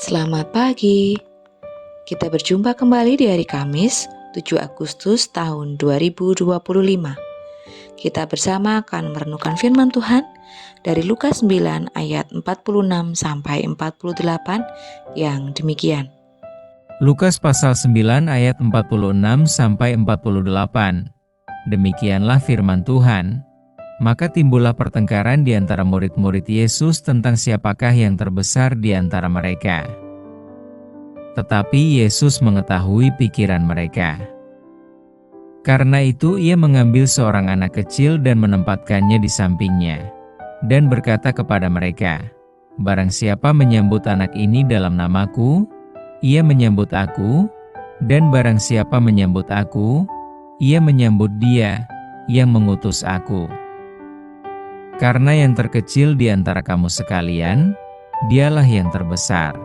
Selamat pagi. Kita berjumpa kembali di hari Kamis, 7 Agustus tahun 2025. Kita bersama akan merenungkan firman Tuhan dari Lukas 9 ayat 46 sampai 48 yang demikian. Lukas pasal 9 ayat 46 sampai 48. Demikianlah firman Tuhan. Maka timbullah pertengkaran di antara murid-murid Yesus tentang siapakah yang terbesar di antara mereka. Tetapi Yesus mengetahui pikiran mereka. Karena itu ia mengambil seorang anak kecil dan menempatkannya di sampingnya, dan berkata kepada mereka, "Barang siapa menyambut anak ini dalam namaku, ia menyambut aku, dan barang siapa menyambut aku, ia menyambut dia yang mengutus aku. Karena yang terkecil di antara kamu sekalian, dialah yang terbesar."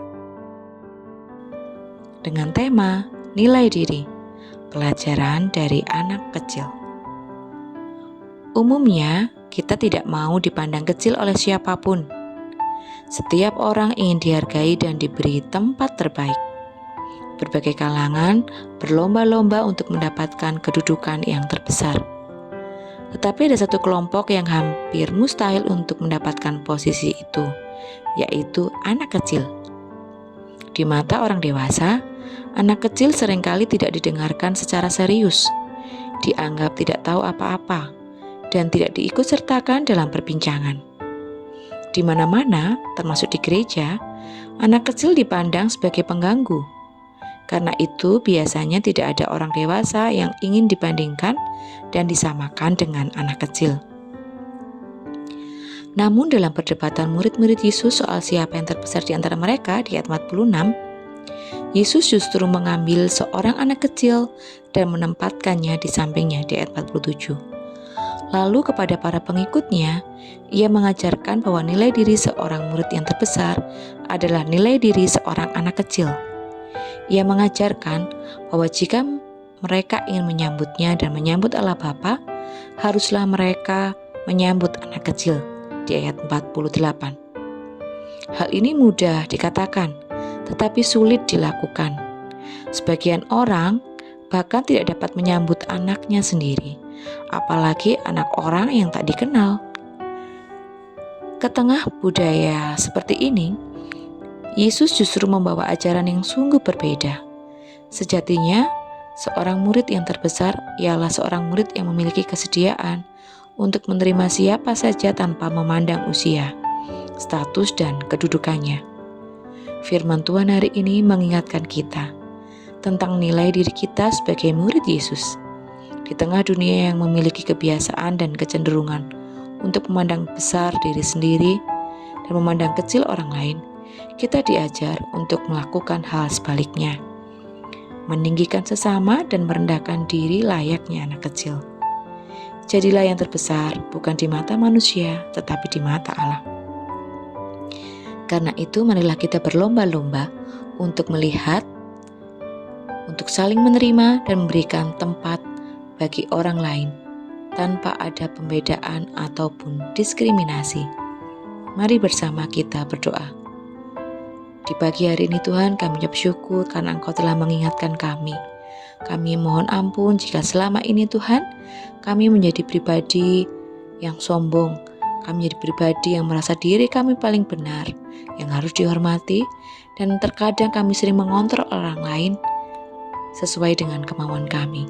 Dengan tema nilai diri, pelajaran dari anak kecil. Umumnya, kita tidak mau dipandang kecil oleh siapapun. Setiap orang ingin dihargai dan diberi tempat terbaik. Berbagai kalangan berlomba-lomba untuk mendapatkan kedudukan yang terbesar. Tetapi ada satu kelompok yang hampir mustahil untuk mendapatkan posisi itu, yaitu anak kecil. Di mata orang dewasa, anak kecil seringkali tidak didengarkan secara serius, dianggap tidak tahu apa-apa, dan tidak diikutsertakan dalam perbincangan. Di mana-mana, termasuk di gereja, anak kecil dipandang sebagai pengganggu. Karena itu, biasanya tidak ada orang dewasa yang ingin dibandingkan dan disamakan dengan anak kecil. Namun dalam perdebatan murid-murid Yesus soal siapa yang terbesar di antara mereka di ayat 46, Yesus justru mengambil seorang anak kecil dan menempatkannya di sampingnya di ayat 47. Lalu kepada para pengikutnya, ia mengajarkan bahwa nilai diri seorang murid yang terbesar adalah nilai diri seorang anak kecil. Ia mengajarkan bahwa jika mereka ingin menyambutnya dan menyambut Allah Bapa, haruslah mereka menyambut anak kecil di ayat 48. Hal ini mudah dikatakan, tetapi sulit dilakukan. Sebagian orang bahkan tidak dapat menyambut anaknya sendiri, apalagi anak orang yang tak dikenal. Ke tengah budaya seperti ini, Yesus justru membawa ajaran yang sungguh berbeda. Sejatinya, seorang murid yang terbesar ialah seorang murid yang memiliki kesediaan untuk menerima siapa saja tanpa memandang usia, status, dan kedudukannya. Firman Tuhan hari ini mengingatkan kita tentang nilai diri kita sebagai murid Yesus. Di tengah dunia yang memiliki kebiasaan dan kecenderungan untuk memandang besar diri sendiri dan memandang kecil orang lain, kita diajar untuk melakukan hal sebaliknya, meninggikan sesama dan merendahkan diri layaknya anak kecil. Jadilah yang terbesar bukan di mata manusia, tetapi di mata Allah. Karena itu marilah kita berlomba-lomba untuk melihat, untuk saling menerima dan memberikan tempat bagi orang lain tanpa ada pembedaan ataupun diskriminasi. Mari bersama kita berdoa. Di pagi hari ini Tuhan, kami ucap syukur karena Engkau telah mengingatkan kami. Kami mohon ampun jika selama ini Tuhan, kami menjadi pribadi yang sombong. Kami menjadi pribadi yang merasa diri kami paling benar, yang harus dihormati, dan terkadang kami sering mengontrol orang lain sesuai dengan kemauan kami.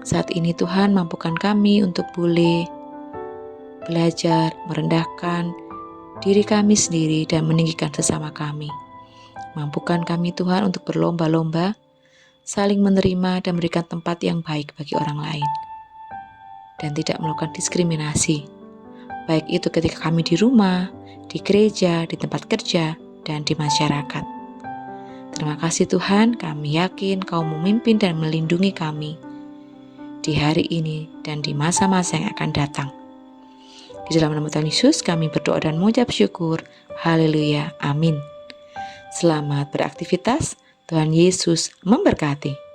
Saat ini Tuhan, mampukan kami untuk boleh belajar, merendahkan diri kami sendiri dan meninggikan sesama kami. Mampukan kami Tuhan untuk berlomba-lomba, saling menerima dan memberikan tempat yang baik bagi orang lain. Dan tidak melakukan diskriminasi, baik itu ketika kami di rumah, di gereja, di tempat kerja, dan di masyarakat. Terima kasih Tuhan, kami yakin Kau memimpin dan melindungi kami di hari ini dan di masa-masa yang akan datang. Di dalam nama Tuhan Yesus kami berdoa dan mengucap syukur. Haleluya, amin. Selamat beraktivitas, Tuhan Yesus memberkati.